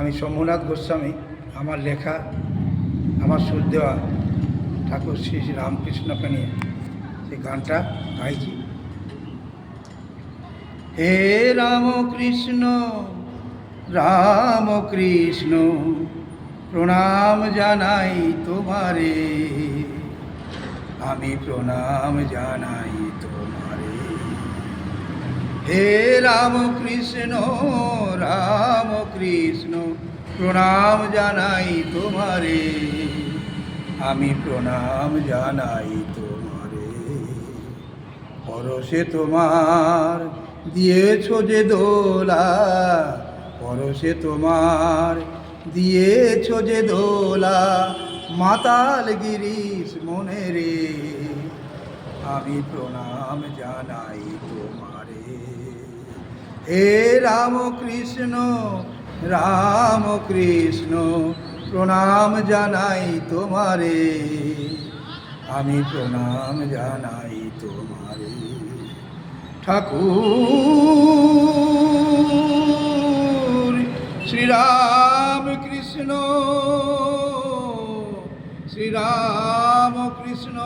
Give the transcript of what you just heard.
আমি শম্ভুনাথ গোস্বামী, আমার লেখা, আমার সুর দেওয়া ঠাকুর শ্রী শ্রী রামকৃষ্ণকে নিয়ে সেই গানটা গাইছি। হে রামকৃষ্ণ রামকৃষ্ণ প্রণাম জানাই তোমারে, আমি প্রণাম জানাই তোমারে। হে রামকৃষ্ণ রামকৃষ্ণ প্রণাম জানাই তোমারে, আমি প্রণাম জানাই তোমারে। পরশে তোমার দিয়েছ যে দোলা, পরশে তোমার দিয়েছ যে দোলা, মাতাল গিরিশ মনে রে, আমি প্রণাম জানাই তোমারে। হে রামকৃষ্ণ রামকৃষ্ণ প্রণাম জানাই তোমারে, আমি প্রণাম জানাই তোমারে। ঠাকুর শ্রীরামকৃষ্ণ শ্রীরামকৃষ্ণ